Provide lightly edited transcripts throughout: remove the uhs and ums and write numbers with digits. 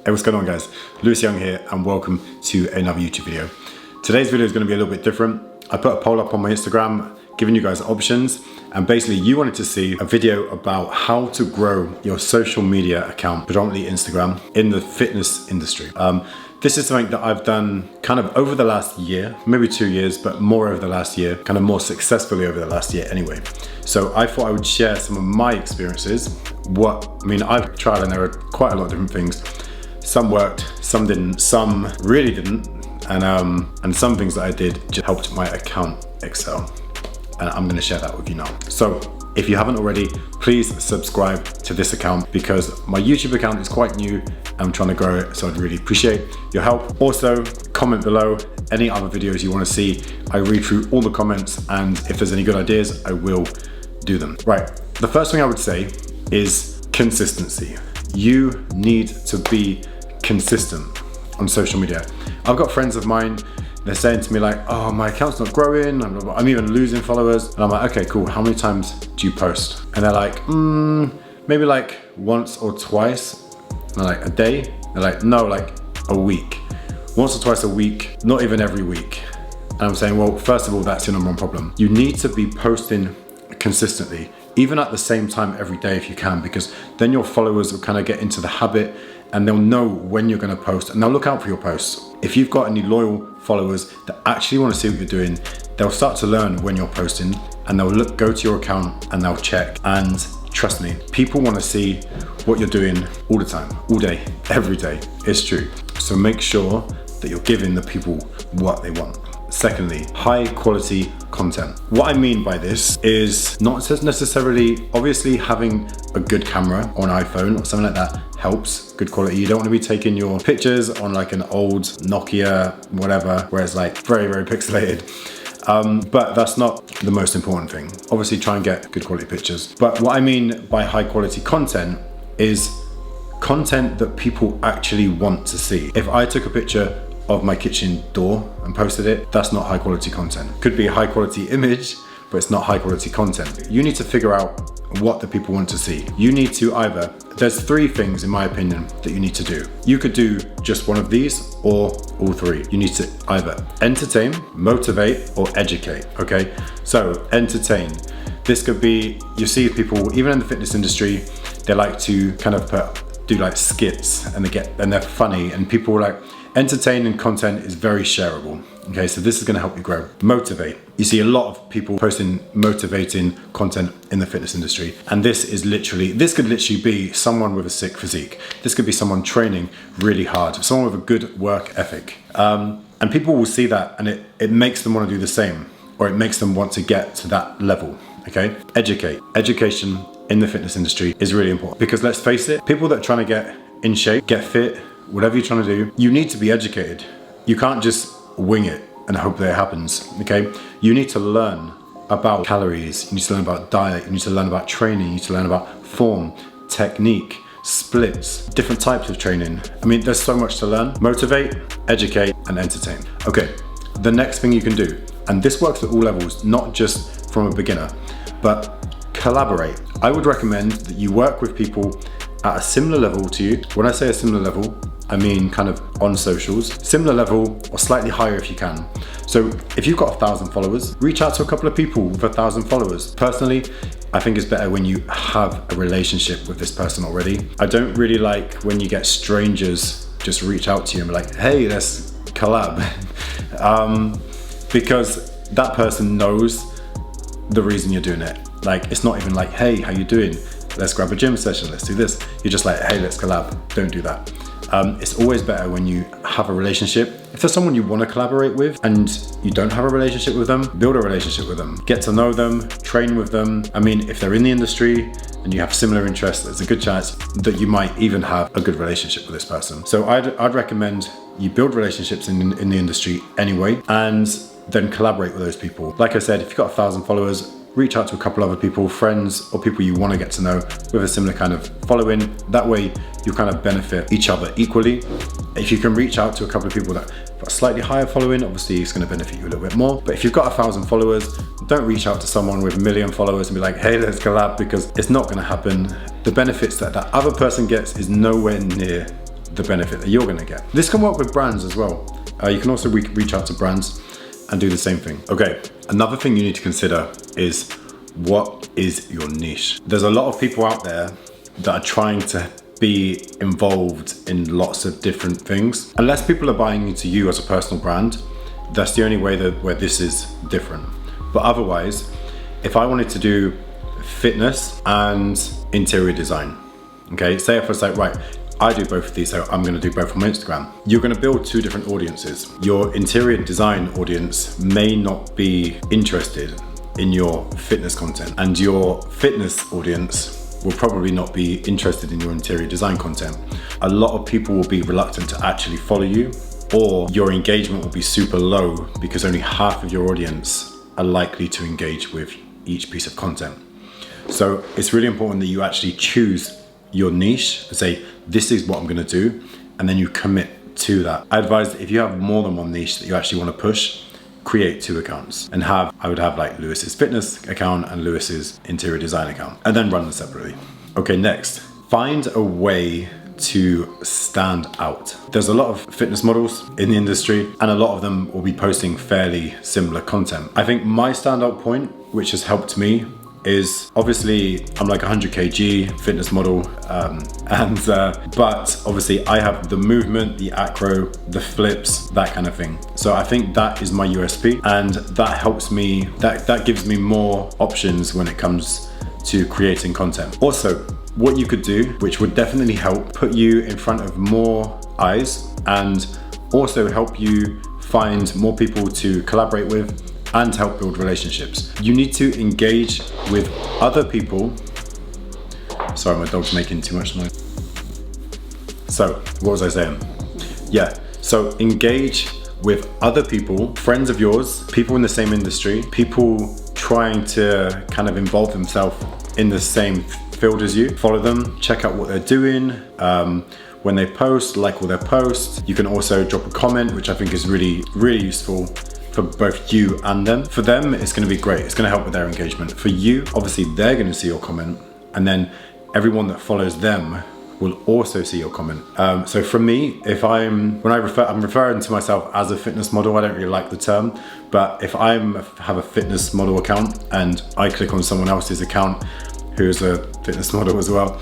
Hey, what's going on guys? Lewis Young here and welcome to another YouTube video. Today's video is going to be a little bit different. I put a poll up on my Instagram giving you guys options, and basically you wanted to see a video about how to grow your social media account, predominantly Instagram, in the fitness industry. This is something that I've done kind of over the last year, maybe 2 years, but more over the last year, kind of more successfully over the last year anyway. So I thought I would share some of my experiences. I've tried and errored quite a lot of different things. Some worked, some didn't, some really didn't, and some things that I did just helped my account excel. And I'm gonna share that with you now. So if you haven't already, please subscribe to this account because my YouTube account is quite new. I'm trying to grow it, so I'd really appreciate your help. Also, comment below any other videos you wanna see. I read through all the comments, and if there's any good ideas, I will do them. Right, the first thing I would say is consistency. You need to be consistent on social media. I've got friends of mine, they're saying to me like, oh, my account's not growing, I'm even losing followers. And I'm like, okay, cool, how many times do you post? And they're like, maybe like once or twice. And I'm like, a day? They're like, no, like a week. Once or twice a week, not even every week. And I'm saying, well, first of all, that's your number one problem. You need to be posting consistently, even at the same time every day if you can, because then your followers will kind of get into the habit and they'll know when you're going to post and they'll look out for your posts. If you've got any loyal followers that actually want to see what you're doing, they'll start to learn when you're posting and they'll go to your account and they'll check. And trust me, people want to see what you're doing all the time, all day, every day. It's true. So make sure that you're giving the people what they want. Secondly, high quality content. What I mean by this is not necessarily, obviously having a good camera on an iPhone or something like that helps, good quality. You don't want to be taking your pictures on like an old Nokia, whatever, where it's like very, very pixelated. But that's not the most important thing. Obviously try and get good quality pictures. But what I mean by high quality content is content that people actually want to see. If I took a picture of my kitchen door and posted it, that's not high quality content. Could be a high quality image, but it's not high quality content. You need to figure out what the people want to see. You need to either, there's 3 things in my opinion that you need to do. You could do just one of these or all 3. You need to either entertain, motivate, or educate, okay? So entertain. This could be, you see people, even in the fitness industry, they like to kind of do like skits and they're funny, and people are like, entertaining content is very shareable. Okay, so this is gonna help you grow. Motivate. You see a lot of people posting motivating content in the fitness industry. And this could literally be someone with a sick physique. This could be someone training really hard, someone with a good work ethic. And people will see that and it makes them wanna do the same, or it makes them want to get to that level, okay? Educate. Education in the fitness industry is really important because let's face it, people that are trying to get in shape, get fit, whatever you're trying to do, you need to be educated. You can't just wing it and hope that it happens, okay? You need to learn about calories, you need to learn about diet, you need to learn about training, you need to learn about form, technique, splits, different types of training. I mean, there's so much to learn. Motivate, educate, and entertain. Okay, the next thing you can do, and this works at all levels, not just from a beginner, but collaborate. I would recommend that you work with people at a similar level to you. When I say a similar level, I mean kind of on socials, similar level or slightly higher if you can. So if you've got 1,000 followers, reach out to a couple of people with 1,000 followers. Personally, I think it's better when you have a relationship with this person already. I don't really like when you get strangers just reach out to you and be like, hey, let's collab. Because that person knows the reason you're doing it. Like, it's not even like, hey, how you doing? Let's grab a gym session, let's do this. You're just like, hey, let's collab. Don't do that. It's always better when you have a relationship. If there's someone you want to collaborate with and you don't have a relationship with them, build a relationship with them. Get to know them, train with them. I mean, if they're in the industry and you have similar interests, there's a good chance that you might even have a good relationship with this person. So I'd recommend you build relationships in the industry anyway, and then collaborate with those people. Like I said, if you've got 1,000 followers, reach out to a couple other people, friends or people you want to get to know with a similar kind of following. That way you kind of benefit each other equally. If you can reach out to a couple of people that have a slightly higher following, obviously it's going to benefit you a little bit more. But if you've got 1,000 followers, don't reach out to someone with 1 million followers and be like, hey, let's collab, because it's not going to happen. The benefits that that other person gets is nowhere near the benefit that you're gonna get. This can work with brands as well. You can also reach out to brands and do the same thing. Okay, another thing you need to consider is, what is your niche? There's a lot of people out there that are trying to be involved in lots of different things. Unless people are buying into you as a personal brand, that's the only way where this is different. But otherwise, if I wanted to do fitness and interior design, okay, say if I was like, right, I do both of these, so I'm gonna do both on my Instagram. You're gonna build two different audiences. Your interior design audience may not be interested in your fitness content, and your fitness audience will probably not be interested in your interior design content. A lot of people will be reluctant to actually follow you, or your engagement will be super low because only half of your audience are likely to engage with each piece of content. So it's really important that you actually choose your niche and say, this is what I'm gonna do, and then you commit to that. I advise that if you have more than one niche that you actually wanna push, create 2 accounts and I would have like Lewis's fitness account and Lewis's interior design account, and then run them separately. Okay, next, find a way to stand out. There's a lot of fitness models in the industry, and a lot of them will be posting fairly similar content. I think my standout point, which has helped me, is obviously I'm like 100 kg fitness model, but obviously I have the movement, the acro, the flips, that kind of thing. So I think that is my USP, and that helps me, that gives me more options when it comes to creating content. Also, what you could do, which would definitely help put you in front of more eyes and also help you find more people to collaborate with and help build relationships. You need to engage with other people. Sorry, my dog's making too much noise. So, what was I saying? Yeah, so engage with other people, friends of yours, people in the same industry, people trying to kind of involve themselves in the same field as you. Follow them, check out what they're doing. When they post, like all their posts. You can also drop a comment, which I think is really, really useful for both you and them. For them, it's gonna be great. It's gonna help with their engagement. For you, obviously they're gonna see your comment, and then everyone that follows them will also see your comment. So for me, I'm referring to myself as a fitness model. I don't really like the term, but if I have a fitness model account and I click on someone else's account who's a fitness model as well,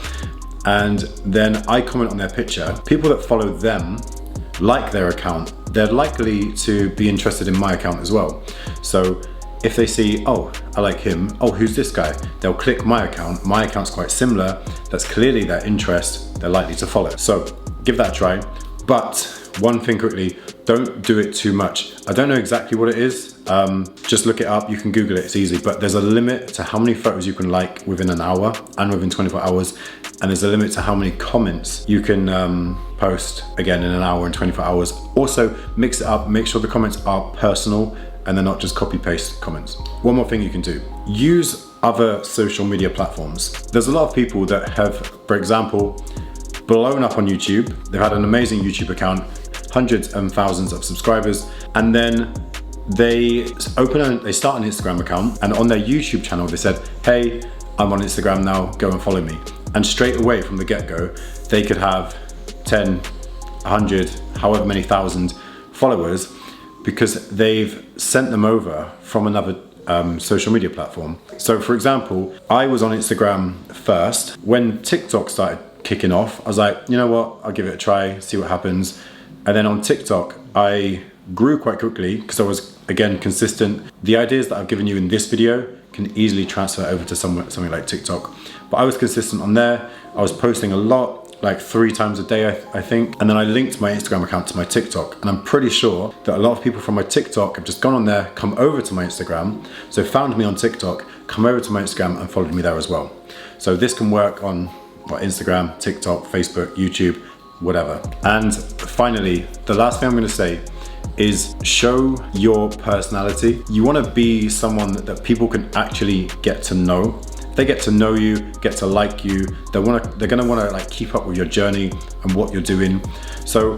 and then I comment on their picture, people that follow them, like their account, they're likely to be interested in my account as well. So if they see, oh, I like him, oh, who's this guy? They'll click my account. My account's quite similar. That's clearly their interest. They're likely to follow. So give that a try. But one thing quickly, don't do it too much. I don't know exactly what it is. Just look it up. You can Google it, it's easy. But there's a limit to how many photos you can like within an hour and within 24 hours. And there's a limit to how many comments you can post, again, in an hour and 24 hours. Also, mix it up. Make sure the comments are personal and they're not just copy paste comments. One more thing you can do, use other social media platforms. There's a lot of people that have, for example, blown up on YouTube. They've had an amazing YouTube account, hundreds and thousands of subscribers, and then they start an Instagram account, and on their YouTube channel they said, hey, I'm on Instagram now, go and follow me. And straight away from the get-go, they could have 10, 100, however many thousand followers, because they've sent them over from another social media platform. So for example, I was on Instagram first. When TikTok started kicking off, I was like, you know what, I'll give it a try, see what happens. And then on TikTok, I grew quite quickly because I was, again, consistent. The ideas that I've given you in this video can easily transfer over to something like TikTok. But I was consistent on there. I was posting a lot, like 3 times a day, I think. And then I linked my Instagram account to my TikTok. And I'm pretty sure that a lot of people from my TikTok have just gone on there, come over to my Instagram. So found me on TikTok, come over to my Instagram and followed me there as well. So this can work on Instagram, TikTok, Facebook, YouTube, whatever. And finally, the last thing I'm gonna say is show your personality. You wanna be someone that people can actually get to know. They get to know you, get to like you. They're gonna wanna like keep up with your journey and what you're doing. So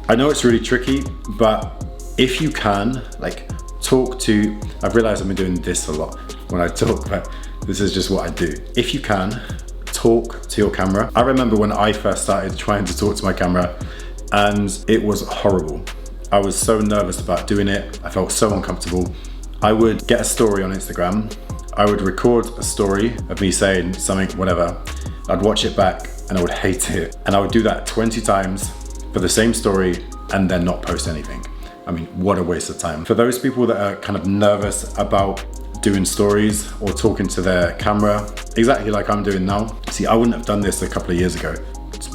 I know it's really tricky, but if you can, like I've realized I've been doing this a lot when I talk, but this is just what I do. If you can, talk to your camera. I remember when I first started trying to talk to my camera, and it was horrible. I was so nervous about doing it. I felt so uncomfortable. I would get a story on Instagram. I would record a story of me saying something, whatever. I'd watch it back and I would hate it. And I would do that 20 times for the same story and then not post anything. I mean, what a waste of time. For those people that are kind of nervous about doing stories or talking to their camera, exactly like I'm doing now. See, I wouldn't have done this a couple of years ago,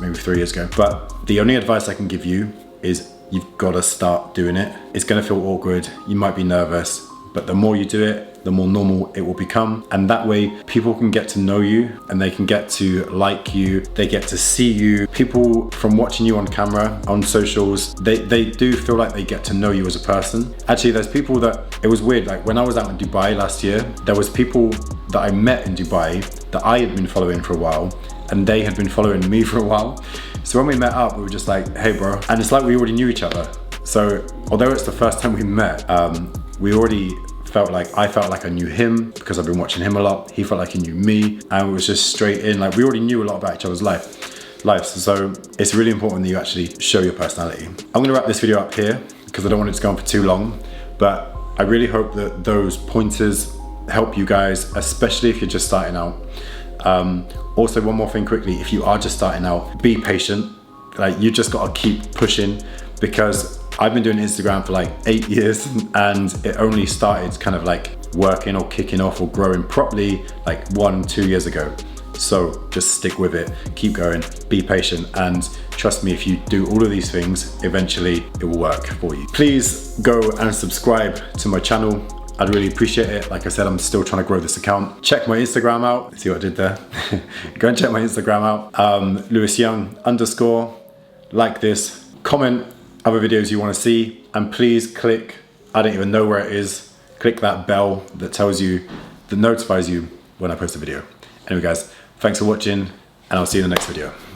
maybe 3 years ago. But the only advice I can give you is you've got to start doing it. It's going to feel awkward. You might be nervous, but the more you do it, the more normal it will become. And that way people can get to know you and they can get to like you. They get to see you. People from watching you on camera, on socials, they do feel like they get to know you as a person. Actually, there's people that, it was weird. Like when I was out in Dubai last year, there was people that I met in Dubai that I had been following for a while and they had been following me for a while. So when we met up, we were just like, hey bro. And it's like we already knew each other. So although it's the first time we met, we already I felt like I knew him because I've been watching him a lot. He felt like he knew me, and it was just straight in. Like we already knew a lot about each other's lives. So it's really important that you actually show your personality. I'm gonna wrap this video up here because I don't want it to go on for too long, but I really hope that those pointers help you guys, especially if you're just starting out. Also, one more thing quickly, if you are just starting out, be patient. Like you just gotta keep pushing, because I've been doing Instagram for like 8 years and it only started kind of like working or kicking off or growing properly like 1-2 years ago. So just stick with it, keep going, be patient, and trust me, if you do all of these things, eventually it will work for you. Please go and subscribe to my channel. I'd really appreciate it. Like I said, I'm still trying to grow this account. Check my Instagram out. See what I did there? Go and check my Instagram out. LewisYoung_. Like this, comment other videos you want to see, and please click, I don't even know where it is, click that bell that tells you, that notifies you when I post a video. Anyway guys, thanks for watching, and I'll see you in the next video.